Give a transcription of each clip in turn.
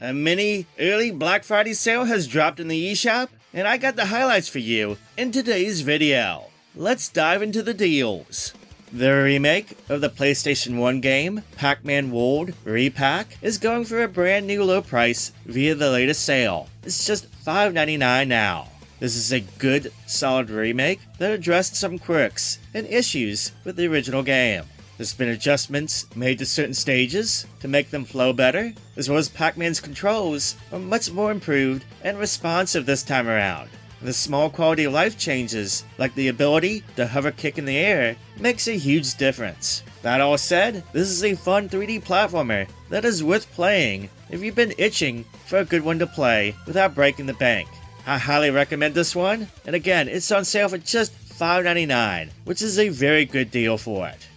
A mini early Black Friday sale has dropped in the eShop, and I got the highlights for you in today's video. Let's dive into the deals. The remake of the PlayStation 1 game, Pac-Man World Re-PAC, is going for a brand new low price via the latest sale. It's just $5.99 now. This is a good, solid remake that addressed some quirks and issues with the original game. There's been adjustments made to certain stages to make them flow better, as well as Pac-Man's controls are much more improved and responsive this time around. The small quality of life changes, like the ability to hover kick in the air, makes a huge difference. That all said, this is a fun 3D platformer that is worth playing if you've been itching for a good one to play without breaking the bank. I highly recommend this one, and again, it's on sale for just $5.99, which is a very good deal for it.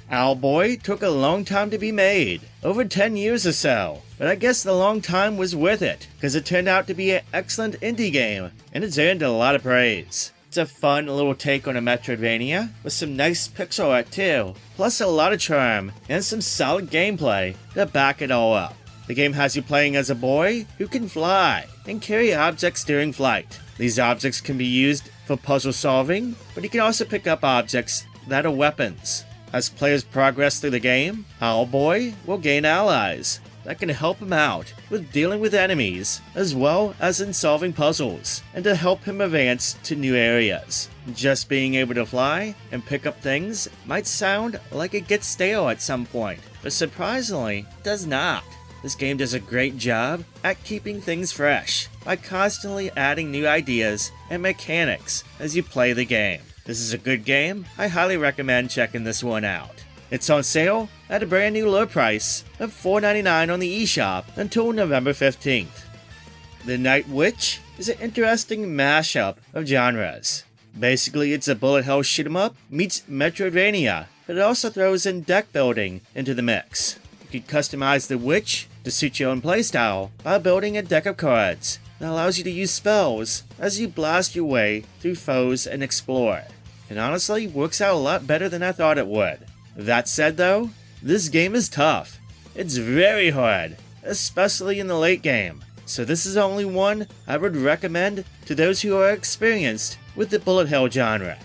Owlboy took a long time to be made, over 10 years or so, but I guess the long time was worth it, because it turned out to be an excellent indie game, and it's earned a lot of praise. It's a fun little take on a Metroidvania, with some nice pixel art too, plus a lot of charm, and some solid gameplay to back it all up. The game has you playing as a boy who can fly, and carry objects during flight. These objects can be used for puzzle solving, but you can also pick up objects that are weapons. As players progress through the game, Owlboy will gain allies that can help him out with dealing with enemies, as well as in solving puzzles, and to help him advance to new areas. Just being able to fly and pick up things might sound like it gets stale at some point, but surprisingly, it does not. This game does a great job at keeping things fresh by constantly adding new ideas and mechanics as you play the game. This is a good game. I highly recommend checking this one out. It's on sale at a brand new low price of $4.99 on the eShop until November 15th. The Night Witch is an interesting mashup of genres. Basically, it's a bullet hell shoot 'em up meets Metroidvania, but it also throws in deck building into the mix. You can customize the witch to suit your own playstyle by building a deck of cards that allows you to use spells as you blast your way through foes and explore. It honestly works out a lot better than I thought it would. That said though, this game is tough. It's very hard, especially in the late game, so this is only one I would recommend to those who are experienced with the bullet hell genre.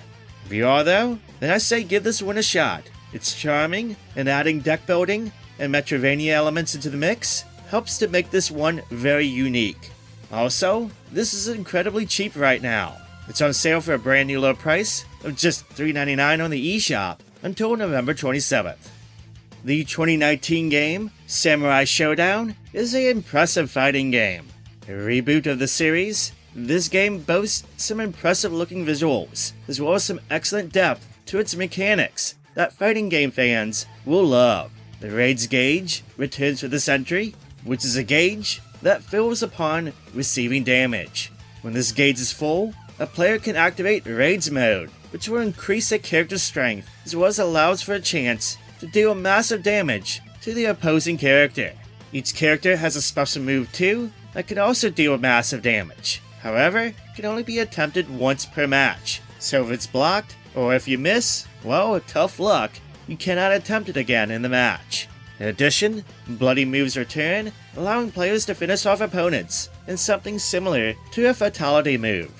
If you are though, then I say give this one a shot. It's charming, and adding deck building and Metroidvania elements into the mix helps to make this one very unique. Also, this is incredibly cheap right now. It's on sale for a brand new low price of just $3.99 on the eShop until November 27th. The 2019 game, Samurai SHODOWN, is an impressive fighting game. A reboot of the series, this game boasts some impressive looking visuals, as well as some excellent depth to its mechanics that fighting game fans will love. The Raids gauge returns for this entry, which is a gauge that fills upon receiving damage. When this gauge is full, a player can activate Raids mode, which will increase their character's strength, as well as allows for a chance to deal massive damage to the opposing character. Each character has a special move too that can also deal massive damage. However, it can only be attempted once per match, so if it's blocked, or if you miss, well, tough luck, you cannot attempt it again in the match. In addition, bloody moves return, allowing players to finish off opponents in something similar to a fatality move.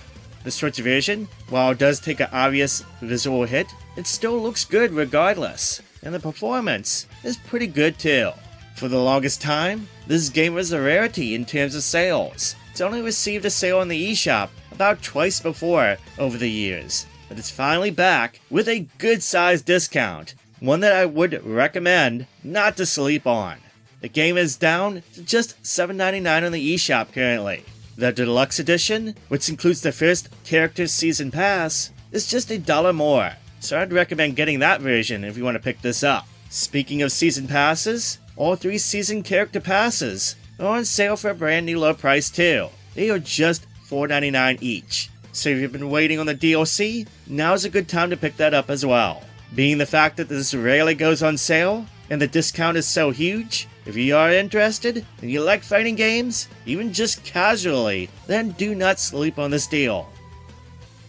The Switch version, while it does take an obvious visual hit, it still looks good regardless, and the performance is pretty good too. For the longest time, this game was a rarity in terms of sales. It's only received a sale on the eShop about twice before over the years, but it's finally back with a good-sized discount, one that I would recommend not to sleep on. The game is down to just $7.99 on the eShop currently. The Deluxe Edition, which includes the first character season pass, is just $1 more, so I'd recommend getting that version if you want to pick this up. Speaking of season passes, all 3 season character passes are on sale for a brand new low price too. They are just $4.99 each, so if you've been waiting on the DLC, now's a good time to pick that up as well. Being the fact that this rarely goes on sale, and the discount is so huge, if you are interested and you like fighting games, even just casually, then do not sleep on this deal.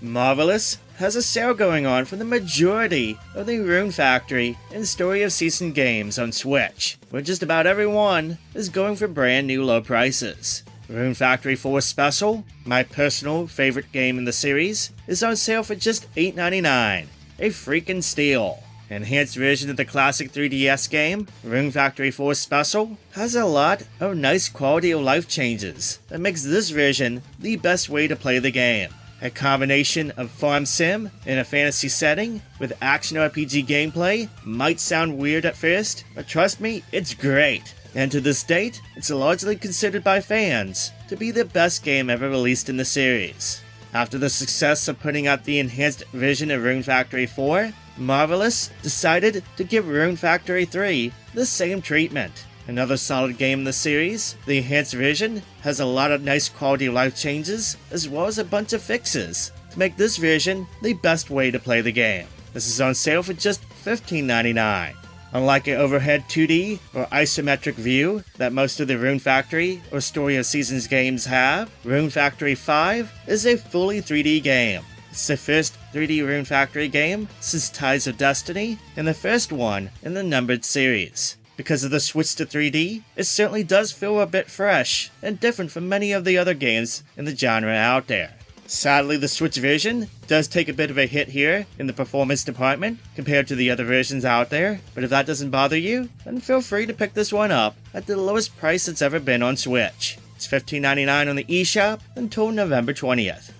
Marvelous has a sale going on for the majority of the Rune Factory and Story of Season games on Switch, where just about every one is going for brand new low prices. Rune Factory 4 Special, my personal favorite game in the series, is on sale for just $8.99, a freaking steal. Enhanced version of the classic 3DS game, Rune Factory 4 Special, has a lot of nice quality of life changes that makes this version the best way to play the game. A combination of farm sim in a fantasy setting with action RPG gameplay might sound weird at first, but trust me, it's great. And to this date, it's largely considered by fans to be the best game ever released in the series. After the success of putting out the enhanced version of Rune Factory 4, Marvelous decided to give Rune Factory 3 the same treatment. Another solid game in the series, the enhanced version has a lot of nice quality of life changes as well as a bunch of fixes to make this version the best way to play the game. This is on sale for just $15.99. Unlike an overhead 2D or isometric view that most of the Rune Factory or Story of Seasons games have, Rune Factory 5 is a fully 3D game. It's the first 3D Rune Factory game since Tides of Destiny, and the first one in the numbered series. Because of the switch to 3D, it certainly does feel a bit fresh and different from many of the other games in the genre out there. Sadly, the Switch version does take a bit of a hit here in the performance department compared to the other versions out there, but if that doesn't bother you, then feel free to pick this one up at the lowest price it's ever been on Switch. It's $15.99 on the eShop until November 20th.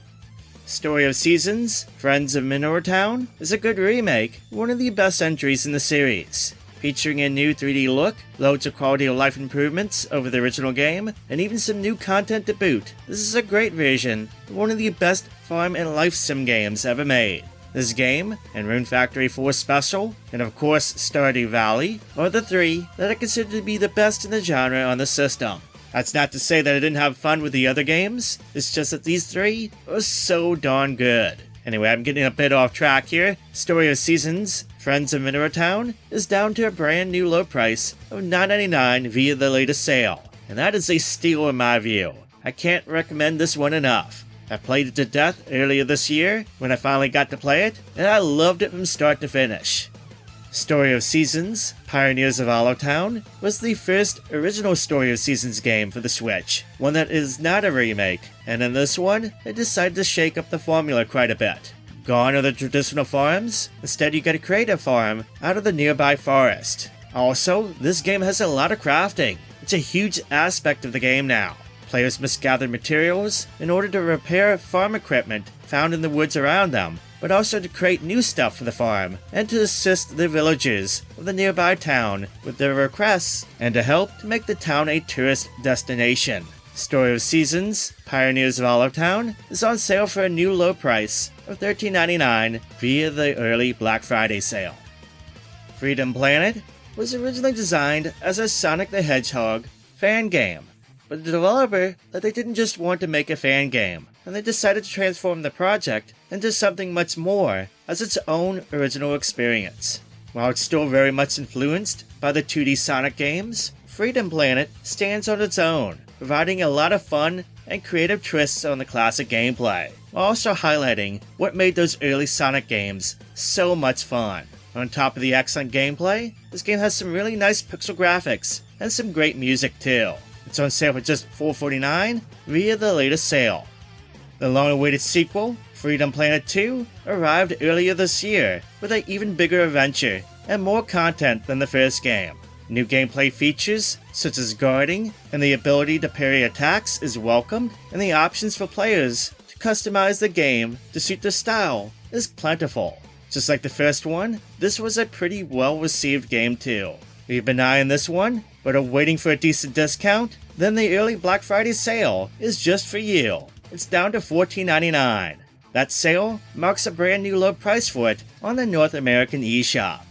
Story of Seasons, Friends of Mineral Town is a good remake, one of the best entries in the series. Featuring a new 3D look, loads of quality of life improvements over the original game, and even some new content to boot. This is a great version of one of the best farm and life sim games ever made. This game, and Rune Factory 4 Special, and of course Stardew Valley, are the three that I consider to be the best in the genre on the system. That's not to say that I didn't have fun with the other games, it's just that these three are so darn good. Anyway, I'm getting a bit off track here. Story of Seasons, Friends of Mineral Town is down to a brand new low price of $9.99 via the latest sale. And that is a steal in my view. I can't recommend this one enough. I played it to death earlier this year when I finally got to play it, and I loved it from start to finish. Story of Seasons, Pioneers of Owlboy was the first original Story of Seasons game for the Switch, one that is not a remake, and in this one, they decided to shake up the formula quite a bit. Gone are the traditional farms, instead you gotta create a farm out of the nearby forest. Also, this game has a lot of crafting. It's a huge aspect of the game now. Players must gather materials in order to repair farm equipment found in the woods around them, but also to create new stuff for the farm, and to assist the villagers of the nearby town with their requests, and to help to make the town a tourist destination. Story of Seasons, Pioneers of Owlboy is on sale for a new low price of $13.99 via the early Black Friday sale. Freedom Planet was originally designed as a Sonic the Hedgehog fan game, but the developer that they didn't just want to make a fan game, and they decided to transform the project into something much more as its own original experience. While it's still very much influenced by the 2D Sonic games, Freedom Planet stands on its own, providing a lot of fun and creative twists on the classic gameplay, while also highlighting what made those early Sonic games so much fun. On top of the excellent gameplay, this game has some really nice pixel graphics and some great music too. It's on sale for just $4.49 via the latest sale. The long-awaited sequel, Freedom Planet 2, arrived earlier this year with an even bigger adventure and more content than the first game. New gameplay features, such as guarding and the ability to parry attacks, is welcomed, and the options for players to customize the game to suit their style is plentiful. Just like the first one, this was a pretty well-received game too. If you've been eyeing this one, but are waiting for a decent discount, then the early Black Friday sale is just for you. It's down to $14.99. That sale marks a brand new low price for it on the North American eShop.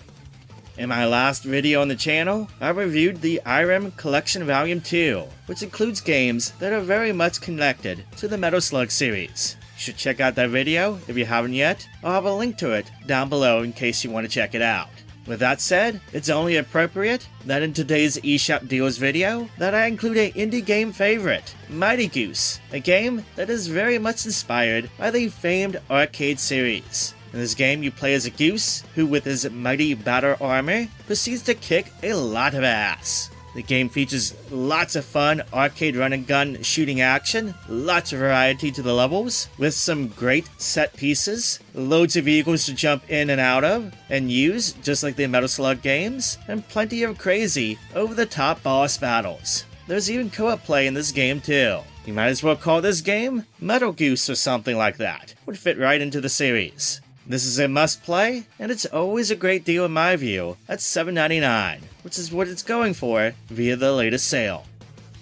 In my last video on the channel, I reviewed the IREM Collection Volume 2, which includes games that are very much connected to the Metal Slug series. You should check out that video if you haven't yet. I'll have a link to it down below in case you want to check it out. With that said, it's only appropriate that in today's eShop Deals video that I include an indie game favorite, Mighty Goose, a game that is very much inspired by the famed arcade series. In this game, you play as a goose who, with his mighty battle armor, proceeds to kick a lot of ass. The game features lots of fun arcade run and gun shooting action, lots of variety to the levels, with some great set pieces, loads of vehicles to jump in and out of and use, just like the Metal Slug games, and plenty of crazy, over-the-top boss battles. There's even co-op play in this game too. You might as well call this game Metal Goose or something like that. Would fit right into the series. This is a must-play, and it's always a great deal in my view at $7.99, which is what it's going for via the latest sale.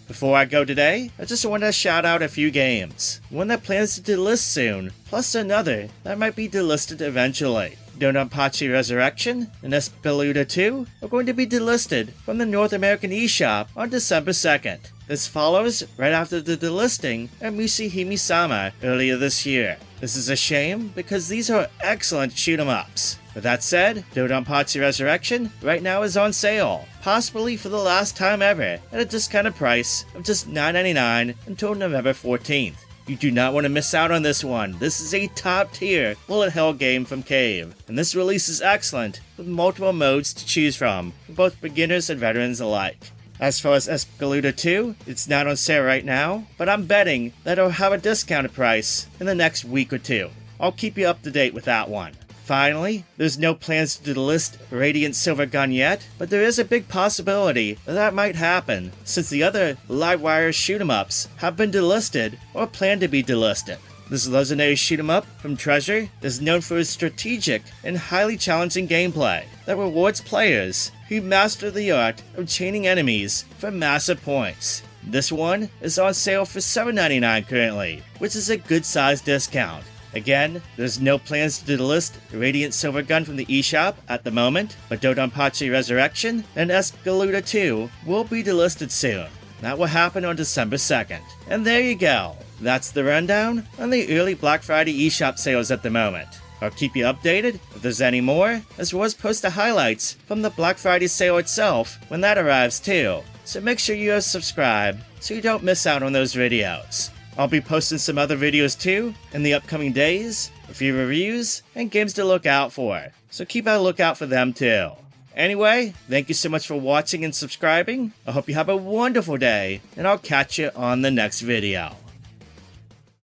Before I go today, I just want to shout out a few games. One that plans to delist soon, plus another that might be delisted eventually. DoDonPachi Resurrection and Espelida 2 are going to be delisted from the North American eShop on December 2nd. This follows right after the delisting of Musehime-sama earlier this year. This is a shame because these are excellent shoot-'em-ups. With that said, DoDonPachi Resurrection right now is on sale, possibly for the last time ever, at a discounted price of just $9.99 until November 14th. You do not want to miss out on this one. This is a top-tier bullet hell game from Cave, and this release is excellent with multiple modes to choose from for both beginners and veterans alike. As far as Espelida 2, it's not on sale right now, but I'm betting that it'll have a discounted price in the next week or two. I'll keep you up to date with that one. Finally, there's no plans to delist Radiant Silvergun yet, but there is a big possibility that might happen, since the other Livewire shoot-'em-ups have been delisted or plan to be delisted. This legendary shoot-'em-up from Treasure is known for its strategic and highly challenging gameplay that rewards players who master the art of chaining enemies for massive points. This one is on sale for $7.99 currently, which is a good sized discount. Again, there's no plans to delist Radiant Silvergun from the eShop at the moment, but DoDonPachi Resurrection and Espelida 2 will be delisted soon. That will happen on December 2nd. And there you go. That's the rundown on the early Black Friday eShop sales at the moment. I'll keep you updated if there's any more, as well as post the highlights from the Black Friday sale itself when that arrives too. So make sure you are subscribed so you don't miss out on those videos. I'll be posting some other videos too in the upcoming days, a few reviews, and games to look out for. So keep a lookout for them too. Anyway, thank you so much for watching and subscribing. I hope you have a wonderful day, and I'll catch you on the next video.